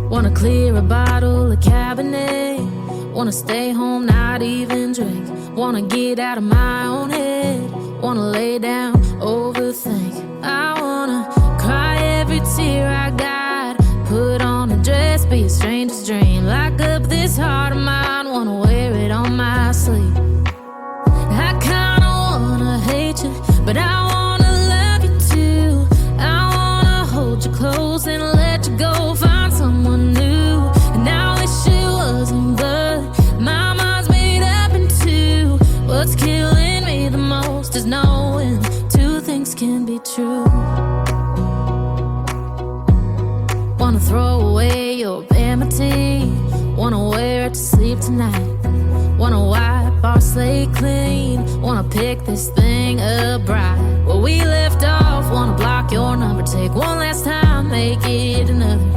Wanna clear a bottle of Cabernet. Wanna stay home, not even drink. Wanna get out of my own head. Wanna lay down, overthink. I wanna cry every tear I got. Put on a dress, be a stranger's dream. Lock up this heart of mine, wanna wear it on my sleeve. I kinda wanna hate you, but I wanna love you too. I wanna hold you close and let you go. Find someone new, and I wish it wasn't, but my mind's made up in two. What's killing me the most is knowing two things can be true. Wanna throw away your vanity. Wanna wear it to sleep tonight. Wanna wipe our slate clean. Wanna pick this thing up right where we left off. Wanna block your number, take one last time, make it another.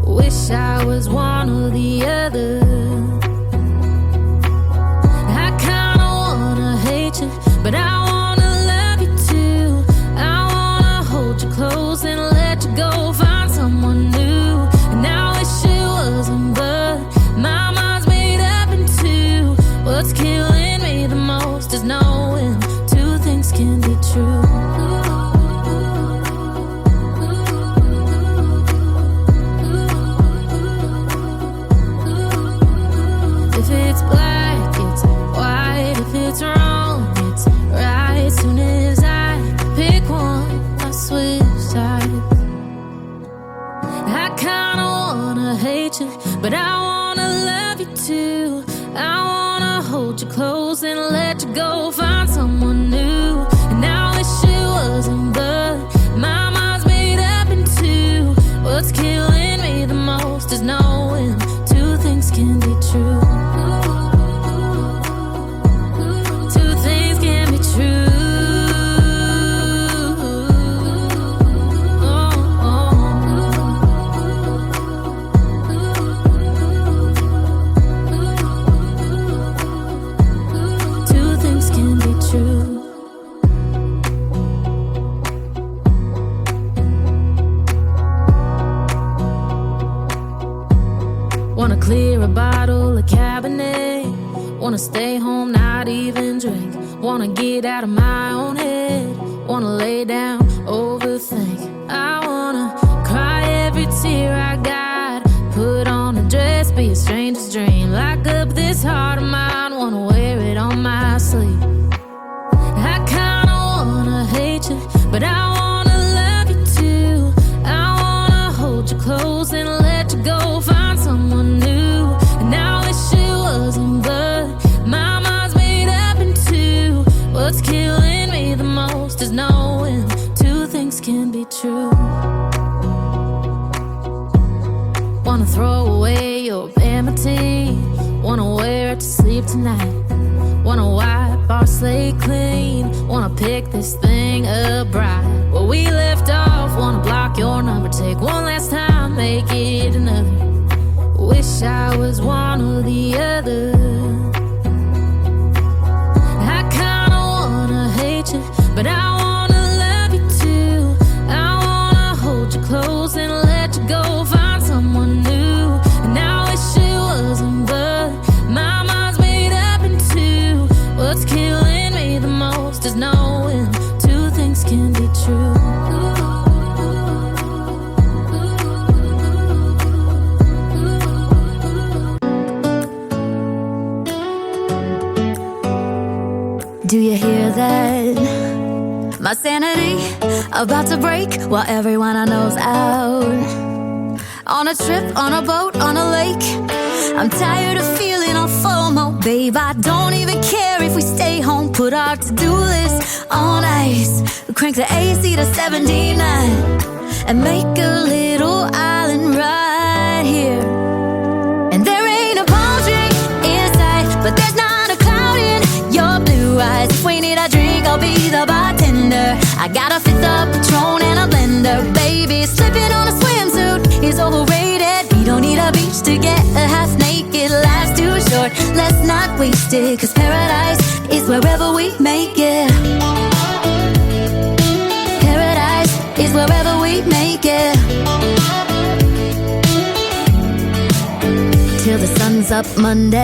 Wish I was one or the other. I kinda wanna hate you, but I wanna love you too. I wanna hold you close and let you go. Find someone new, and I wish it wasn't, but my mind's made up in two. What's killing me the most is knowing two things can be true. If it's black, it's white. If it's wrong, it's right. Soon as I pick one, I switch sides. I kinda wanna hate you, but I wanna love you too. I wanna hold you close and let you go. Find someone new, and I wish it wasn't, but my mind's made up in two. What's killing me the most is knowing two things can be true. Two things can be true. Wanna clear a bottle of Cabernet. Wanna stay home, not even drink. Wanna get out of my own head. Wanna lay down, overthink. I wanna cry every tear I got. Put on a dress, be a stranger's dream. Lock up this heart of mine, wanna wear it on my sleeve. I kinda wanna hate you, but I wanna love you too. I wanna hold you close and let you go. Find someone new, and I wish it wasn't, but my mind's made up in two. What's killing me the most is knowing two things can be true. Wanna throw away your vanity. Wanna wear it to sleep tonight. Wanna wipe our slate clean. Wanna pick this thing up right where we left off. Wanna block your number, take one last time, make it another. Wish I was one or the other. I kinda wanna hate you, but I wanna love you too. I wanna hold you close and let you go. Find someone new, and I wish it wasn't, but my mind's made up in two. What's killing me the most is knowing two things can be true. Do you hear that? My sanity about to break while everyone I know's out. On a trip, on a boat, on a lake. I'm tired of feeling on FOMO, babe. I don't even care if we stay home. Put our to-do list on ice. Crank the AC to 79 and make a little island right here. And there ain't a palm tree in sight, but there's not a cloud in your blue eyes. If we need a drink, I'll be the bartender. I got a fifth of Patron and a blender. Baby, slipping on a swimsuit is overrated. We don't need a beach to get a half naked. Life's too short, let's not waste it. 'Cause paradise is wherever we make it. Paradise is wherever we make it. till the sun's up Monday.